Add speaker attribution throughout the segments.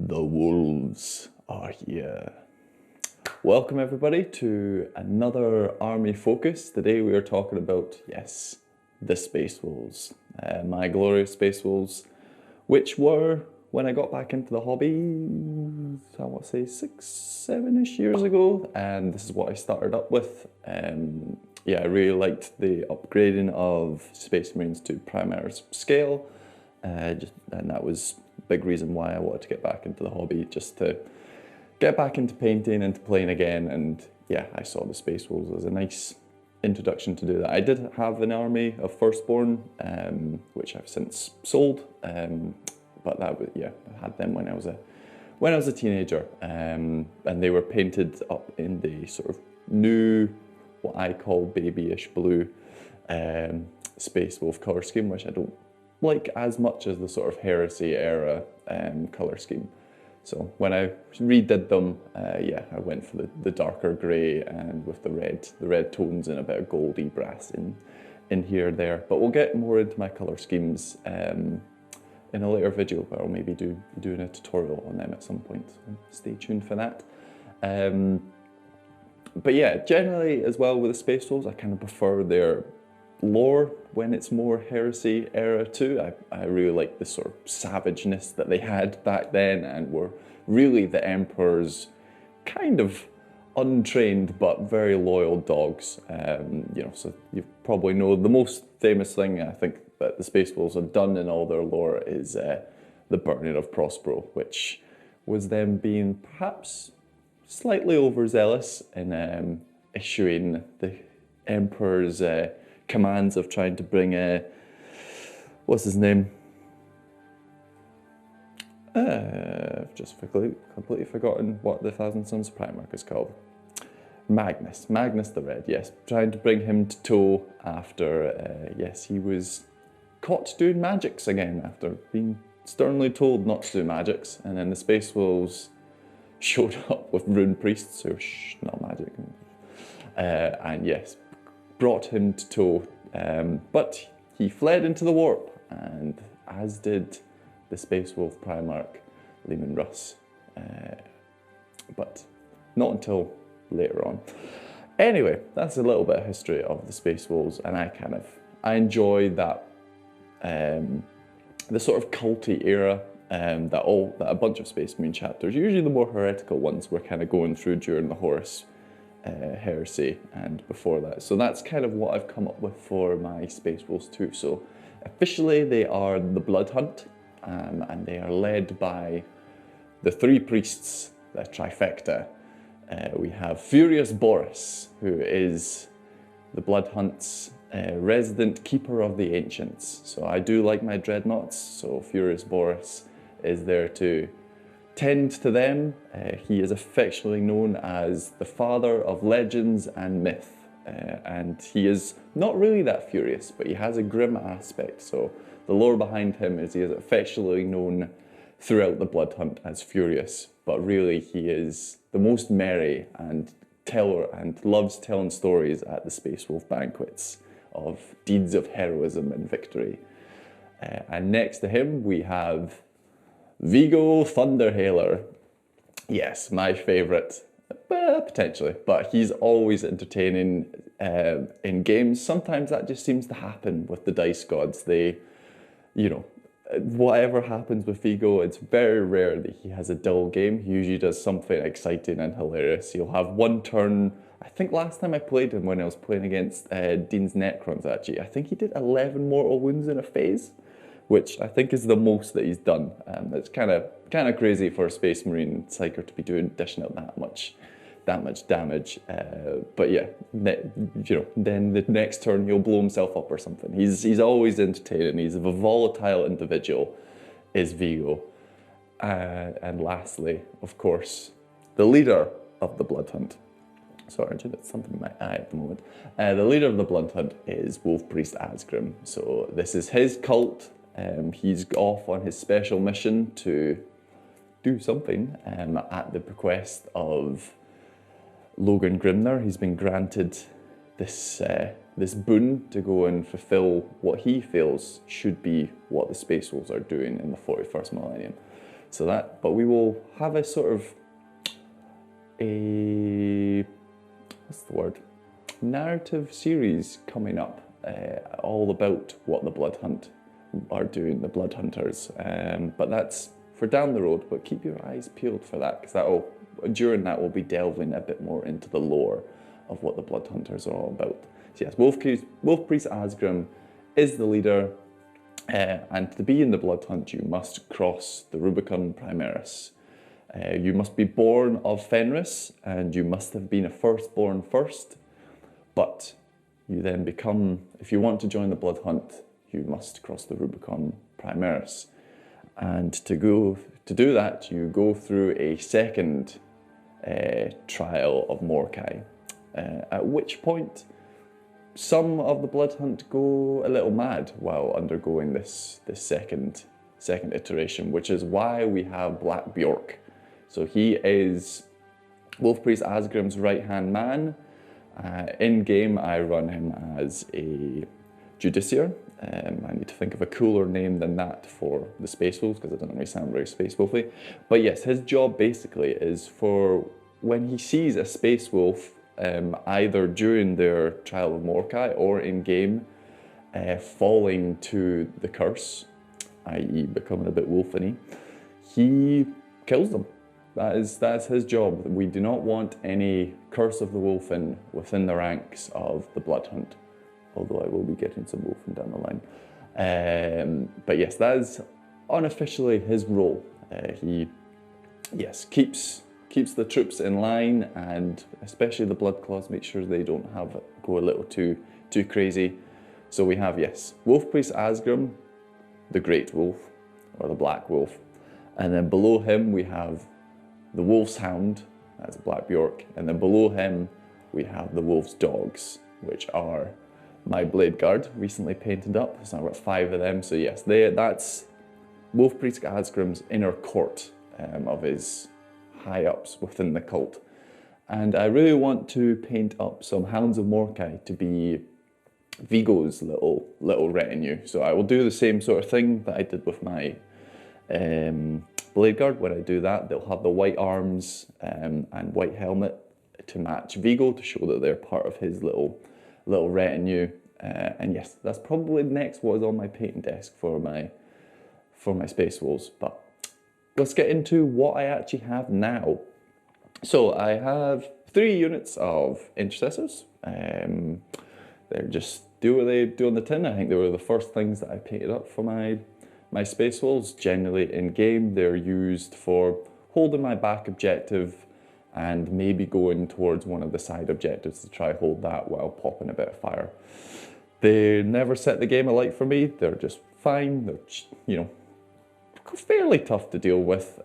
Speaker 1: The wolves are here. Welcome everybody to another army focus. Today we are talking about, yes, the Space Wolves. My glorious Space Wolves, which were, when I got back into the hobby, I want to say 6-7-ish years ago, and this is what I started up with. Yeah, I really liked the upgrading of Space Marines to Primaris scale, and that was a big reason why I wanted to get back into the hobby, just to get back into painting and to playing again. And yeah, I saw the Space Wolves as a nice introduction to do that. I did have an army of Firstborn, which I've since sold, but that was, yeah, I had them when I was a teenager, and they were painted up in the sort of new, what I call babyish blue Space Wolf colour scheme, which I don't like as much as the sort of Heresy era colour scheme. So when I redid them, yeah, I went for the darker grey and with the red tones and a bit of goldy brass in here there. But we'll get more into my colour schemes in a later video, where I'll maybe be doing a tutorial on them at some point. So stay tuned for that. But yeah, generally as well with the Space Wolves, I kind of prefer their lore when it's more Heresy era too. I really like the sort of savageness that they had back then, and were really the Emperor's kind of untrained but very loyal dogs. You know, so you probably know the most famous thing I think that the Space Wolves have done in all their lore is the burning of Prospero, which was them being perhaps slightly overzealous in issuing the Emperor's commands of trying to bring what's his name? I've just completely forgotten what the Thousand Sons of Primarch is called. Magnus the Red, yes. Trying to bring him to Toe after, yes, he was caught doing magics again after being sternly told not to do magics, and then the Space Wolves showed up with rune priests, so shh, not magic, and yes, brought him to Toe, but he fled into the warp, and as did the Space Wolf Primarch, Leman Russ, but not until later on. Anyway, that's a little bit of history of the Space Wolves, and I enjoy that, the sort of culty era that a bunch of Space Marine chapters, usually the more heretical ones, were kind of going through during the Horus Heresy and before that. So that's kind of what I've come up with for my Space Wolves too. So officially they are the Bloodhunt, and they are led by the three priests, the trifecta. We have Furious Boris, who is the Bloodhunt's resident keeper of the ancients. So I do like my Dreadnoughts, so Furious Boris is there to tend to them. He is affectionately known as the father of legends and myth, and he is not really that furious, but he has a grim aspect. So the lore behind him is he is affectionately known throughout the Bloodhunt as Furious, but really he is the most merry and teller and loves telling stories at the Space Wolf banquets of deeds of heroism and victory. And next to him we have Vlka Fenryka. Yes, my favourite, potentially, but he's always entertaining in games. Sometimes that just seems to happen with the dice gods. They, you know, whatever happens with Vlka, it's very rare that he has a dull game. He usually does something exciting and hilarious. He'll have one turn. I think last time I played him, when I was playing against Dean's Necrons, actually, I think he did 11 mortal wounds in a phase, which I think is the most that he's done. It's kind of crazy for a Space Marine Psyker to be dishing out that much damage. But yeah, you know, then the next turn he'll blow himself up or something. He's always entertaining. He's a volatile individual, is Vlka. And lastly, of course, the leader of the Bloodhunt. Sorry, that's something in my eye at the moment. The leader of the Bloodhunt is Wolf Priest Asgrim. So this is his cult. He's off on his special mission to do something at the bequest of Logan Grimner. He's been granted this boon to go and fulfill what he feels should be what the Space Wolves are doing in the 41st millennium. So that, but we will have a sort of a, what's the word, narrative series coming up, all about what the Bloodhunt are doing, the Blood Hunters. But that's for down the road, but keep your eyes peeled for that, because during that we'll be delving a bit more into the lore of what the Blood Hunters are all about. So yes, Wolf Priest Asgrim is the leader, and to be in the Blood Hunt you must cross the Rubicon Primaris. You must be born of Fenris, and you must have been a firstborn first, but you then become, if you want to join the Blood Hunt, you must cross the Rubicon Primaris. And to do that, you go through a second trial of Mordecai, at which point some of the Blood Hunt go a little mad while undergoing this second iteration, which is why we have Black Bjork. So he is Wolf Priest Asgrim's right-hand man. In game, I run him as a Judiciar. I need to think of a cooler name than that for the Space Wolves, because it doesn't really sound very Space Wolfy. But yes, his job basically is for when he sees a Space Wolf, either during their trial of Mordecai or in game, falling to the curse, i.e. becoming a bit wolfany, he kills them. That's his job. We do not want any curse of the wolfen within the ranks of the Bloodhunt, although I will be getting some wolfen down the line. But yes, that is unofficially his role. He keeps the troops in line, and especially the Bloodclaws, make sure they don't go a little too crazy. So we have, yes, Wolf Priest Asgrim, the Great Wolf, or the Black Wolf, and then below him we have the Wolf's Hound, that's Black Bjork, and then below him we have the Wolf's Dogs, which are my Blade Guard, recently painted up. So I've got 5 of them. So yes, that's Wolf Priest Asgrim's inner court of his high-ups within the cult. And I really want to paint up some Hounds of Mordecai to be Vigo's little retinue. So I will do the same sort of thing that I did with my Blade Guard. When I do that, they'll have the white arms and white helmet to match Vigo, to show that they're part of his little retinue. And yes, that's probably next what is on my painting desk for my Space Wolves. But let's get into what I actually have now. So I have 3 units of Intercessors. They're just do what they do on the tin. I think they were the first things that I painted up for my Space Wolves. Generally in game, they're used for holding my back objective and maybe going towards one of the side objectives to try hold that while popping a bit of fire. They never set the game alight for me. They're just fine. They're, fairly tough to deal with.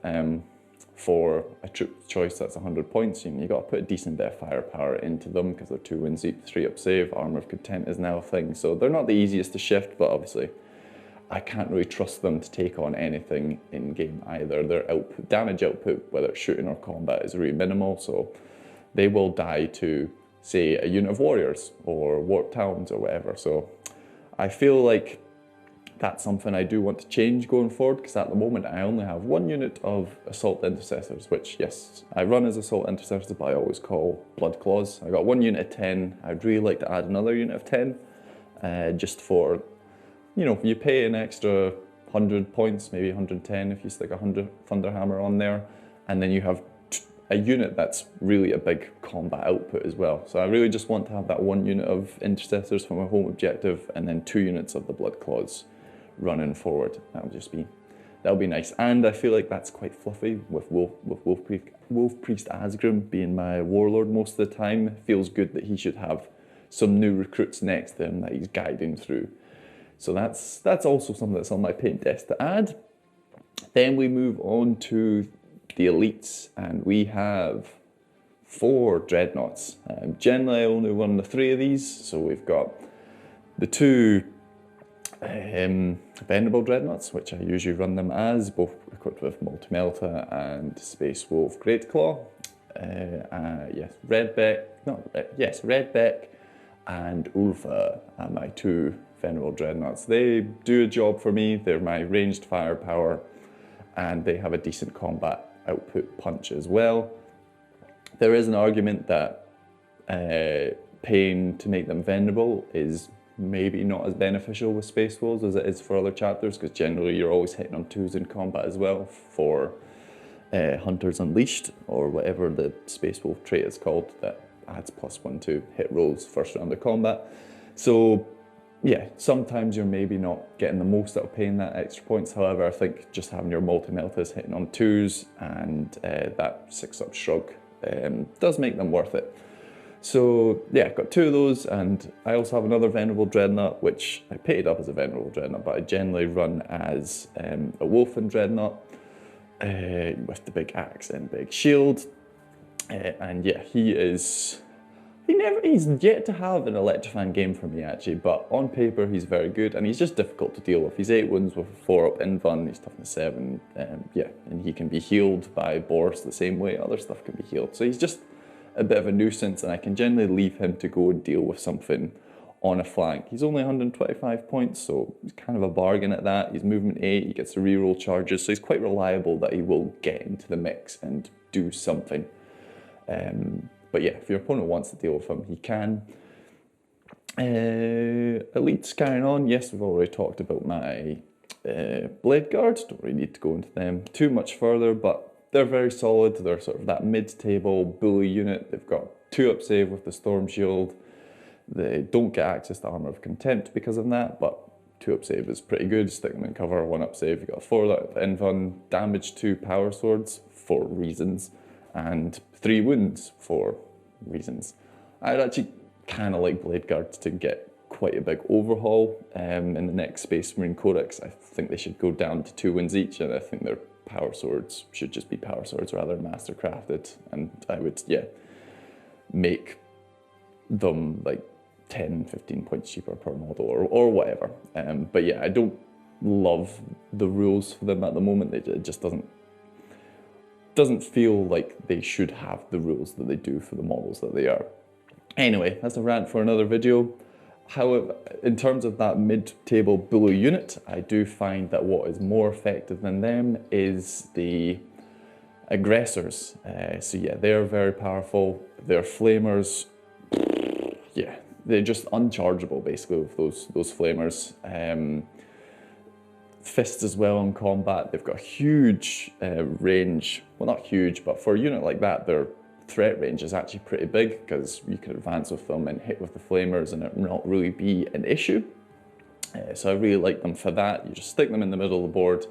Speaker 1: For a troop choice that's 100 points, you got to put a decent bit of firepower into them, because they're 2 win seep, 3 up save, Armor of Content is now a thing. So they're not the easiest to shift, but obviously I can't really trust them to take on anything in game either. Their damage output, whether it's shooting or combat, is really minimal, so they will die to, say, a unit of warriors or warped hounds or whatever. So I feel like that's something I do want to change going forward, because at the moment I only have 1 unit of Assault Intercessors, which, yes, I run as Assault Intercessors, but I always call Bloodclaws. I got 1 unit of 10. I'd really like to add another unit of 10, just for, you pay an extra 100 points, maybe 110 if you stick a Thunderhammer on there, and then you have a unit that's really a big combat output as well. So I really just want to have that 1 unit of Intercessors for my home objective, and then 2 units of the Bloodclaws running forward. That'll be nice. And I feel like that's quite fluffy with Wolf Priest Asgrim being my warlord most of the time. It feels good that he should have some new recruits next to him that he's guiding through. So that's also something that's on my paint desk to add. Then we move on to the elites, and we have 4 Dreadnoughts. Generally I only run the 3 of these, so we've got the 2 Venerable Dreadnoughts, which I usually run them as, both equipped with Multi-Melta and Space Wolf Greatclaw. Redbeck and Ulfa are my 2 Venerable Dreadnoughts. They do a job for me. They're my ranged firepower, and they have a decent combat output punch as well. There is an argument that paying to make them venerable is maybe not as beneficial with Space Wolves as it is for other chapters, because generally you're always hitting on 2s in combat as well for Hunters Unleashed, or whatever the Space Wolf trait is called, that adds +1 to hit rolls first round of combat. So yeah, sometimes you're maybe not getting the most out of paying that extra points. However, I think just having your multi-meltas hitting on 2s and that 6-up shrug does make them worth it. So yeah, I've got 2 of those, and I also have another Venerable Dreadnought, which I paid up as a Venerable Dreadnought, but I generally run as a Wolfen Dreadnought with the big axe and big shield. And yeah, he's yet to have an electrifying game for me actually, but on paper he's very good, and he's just difficult to deal with. He's 8 wounds with a 4-up invuln, he's toughness 7, yeah, and he can be healed by Boris the same way other stuff can be healed. So he's just a bit of a nuisance, and I can generally leave him to go and deal with something on a flank. He's only 125 points, so he's kind of a bargain at that. He's movement 8, he gets to reroll charges, so he's quite reliable that he will get into the mix and do something. But yeah, if your opponent wants to deal with him, he can. Elites carrying on. Yes, we've already talked about my Blade Guards. Don't really need to go into them too much further, but they're very solid. They're sort of that mid-table bully unit. They've got 2-up save with the Storm Shield. They don't get access to Armor of Contempt because of that, but 2-up save is pretty good. Stick them in cover. 1-up save. You've got a 4-up invuln, damage to power swords for reasons, and 3 wounds for reasons. I'd actually kind of like Blade Guards to get quite a big overhaul in the next Space Marine Codex. I think they should go down to 2 wounds each, and I think their power swords should just be power swords rather than mastercrafted, and I would, yeah, make them like 10-15 points cheaper per model or whatever. But yeah, I don't love the rules for them at the moment. It just doesn't feel like they should have the rules that they do for the models that they are. Anyway, that's a rant for another video. However, in terms of that mid-table bully unit, I do find that what is more effective than them is the aggressors. So yeah, they're very powerful. Their flamers, yeah, they're just unchargeable basically with those flamers. Fists as well in combat. They've got huge range. Well, not huge, but for a unit like that, their threat range is actually pretty big, because you can advance with them and hit with the flamers and it not really be an issue. So I really like them for that. You just stick them in the middle of the board,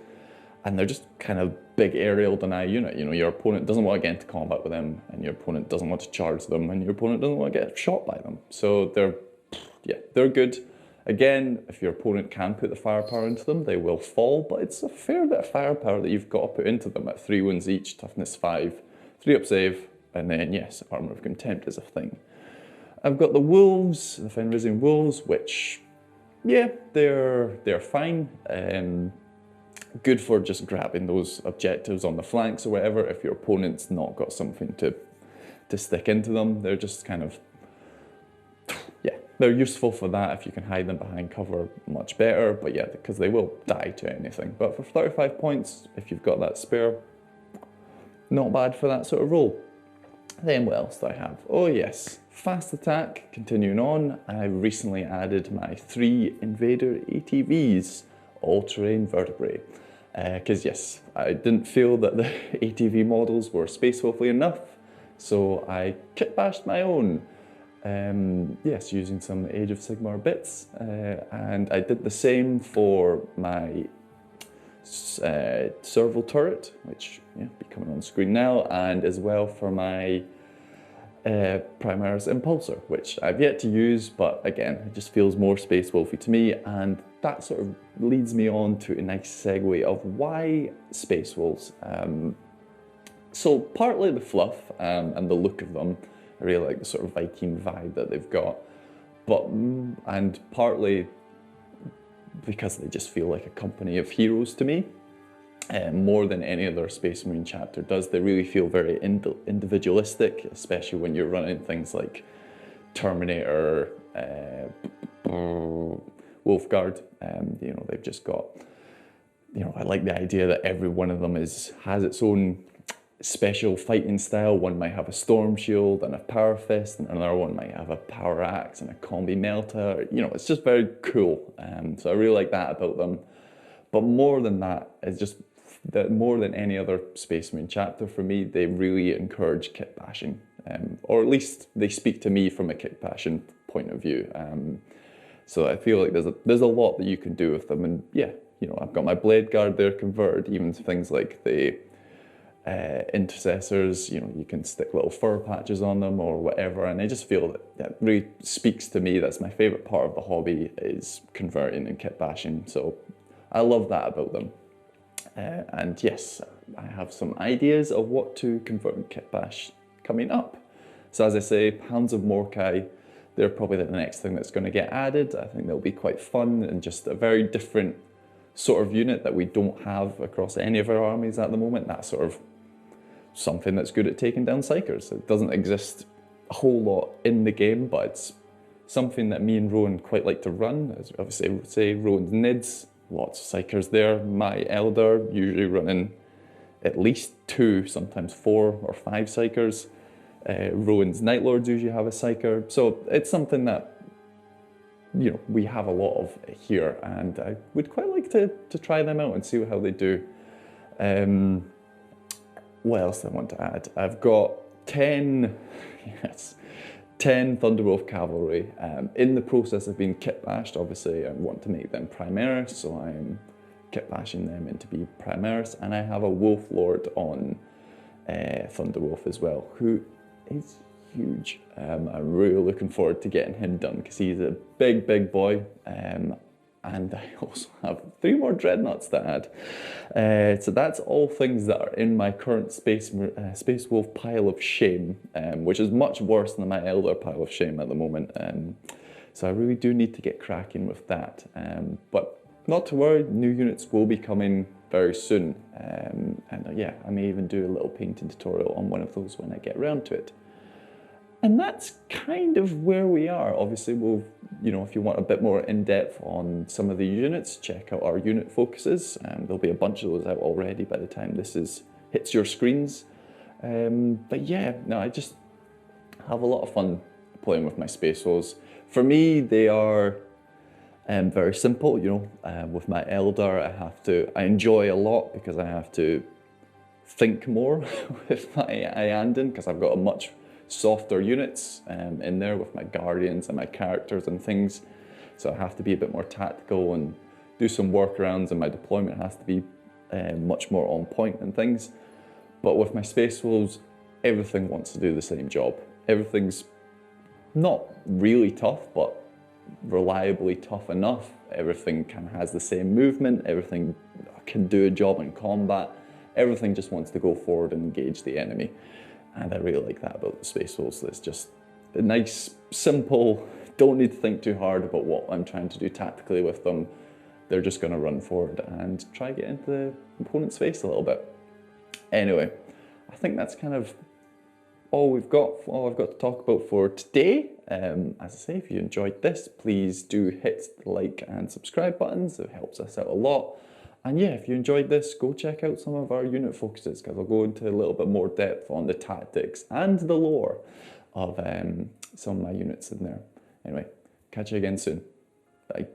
Speaker 1: and they're just kind of big aerial deny unit. You know, your opponent doesn't want to get into combat with them, and your opponent doesn't want to charge them, and your opponent doesn't want to get shot by them. So they're good. Again, if your opponent can put the firepower into them, they will fall, but it's a fair bit of firepower that you've got to put into them at 3 wounds each, toughness 5, 3-up save, and then yes, Armor of Contempt is a thing. I've got the Wolves, the Fenrysian Wolves, which, yeah, they're fine. Good for just grabbing those objectives on the flanks or whatever. If your opponent's not got something to stick into them, they're just kind of, yeah, they're useful for that. If you can hide them behind cover, much better. But yeah, because they will die to anything. But for 35 points, if you've got that spare, not bad for that sort of role. Then what else do I have? Oh yes, fast attack. Continuing on, I recently added my 3 Invader ATVs, all-terrain vertebrae. Because yes, I didn't feel that the ATV models were space wolfly enough, so I kit bashed my own. Yes, using some Age of Sigmar bits, and I did the same for my serval turret, which yeah, be coming on screen now, and as well for my Primaris Impulsor, which I've yet to use, but again, it just feels more space wolfy to me, and that sort of leads me on to a nice segue of why space wolves. So partly the fluff and the look of them. I really like the sort of Viking vibe that they've got, and partly because they just feel like a company of heroes to me, more than any other Space Marine chapter does. They really feel very individualistic, especially when you're running things like Terminator, Wolfguard. You know, they've just got you know, I like the idea that every one of them has its own special fighting style. One might have a storm shield and a power fist, and another one might have a power axe and a combi melta. You know, it's just very cool. So I really like that about them. But more than that, it's just that more than any other Space Marine chapter for me, they really encourage kit bashing, or at least they speak to me from a kit bashing point of view. So I feel like there's a lot that you can do with them, and yeah, you know, I've got my blade guard there converted, even to things like the Intercessors. You know, you can stick little fur patches on them or whatever, and I just feel that really speaks to me. That's my favorite part of the hobby, is converting and kit bashing. So I love that about them. And yes, I have some ideas of what to convert and kit bash coming up. So as I say, Hounds of Mordkai, they're probably the next thing that's going to get added. I think they'll be quite fun and just a very different sort of unit that we don't have across any of our armies at the moment. That sort of something that's good at taking down psychers. It doesn't exist a whole lot in the game, but it's something that me and Rowan quite like to run. As obviously, say Rowan's Nids, lots of psychers there. My Elder usually running at least 2, sometimes 4 or 5 psychers. Rowan's Night Lords usually have a psyker. So it's something that, you know, we have a lot of here, and I would quite like to try them out and see how they do. What else do I want to add? I've got 10 Thunderwolf Cavalry in the process of being kit bashed. Obviously, I want to make them Primaris, so I'm kit bashing them into be Primaris, and I have a Wolf Lord on Thunderwolf as well, who is huge. I'm really looking forward to getting him done because he's a big boy. And I also have 3 more Dreadnoughts to add. So that's all things that are in my current Space Wolf pile of shame, which is much worse than my Elder pile of shame at the moment. So I really do need to get cracking with that. But not to worry, new units will be coming very soon. And yeah, I may even do a little painting tutorial on one of those when I get around to it. And that's kind of where we are. Obviously, we'll, you know, if you want a bit more in-depth on some of the units, check out our unit focuses. There'll be a bunch of those out already by the time this hits your screens. But yeah, no, I just have a lot of fun playing with my Space Wolves. For me, they are very simple. You know, with my Elder, I enjoy a lot because I have to think more with my Iandin, because I've got a much softer units in there with my Guardians and my characters and things. So I have to be a bit more tactical and do some workarounds, and my deployment has to be much more on point and things. But with my Space Wolves, everything wants to do the same job. Everything's not really tough, but reliably tough enough. Everything kind of has the same movement. Everything can do a job in combat. Everything just wants to go forward and engage the enemy. And I really like that about the Space Wolves. It's just a nice, simple, don't need to think too hard about what I'm trying to do tactically with them. They're just going to run forward and try to get into the opponent's face a little bit. Anyway, I think that's kind of all I've got to talk about for today. As I say, if you enjoyed this, please do hit the like and subscribe buttons. It helps us out a lot. And yeah, if you enjoyed this, go check out some of our unit focuses, because I'll go into a little bit more depth on the tactics and the lore of some of my units in there. Anyway, catch you again soon. Bye.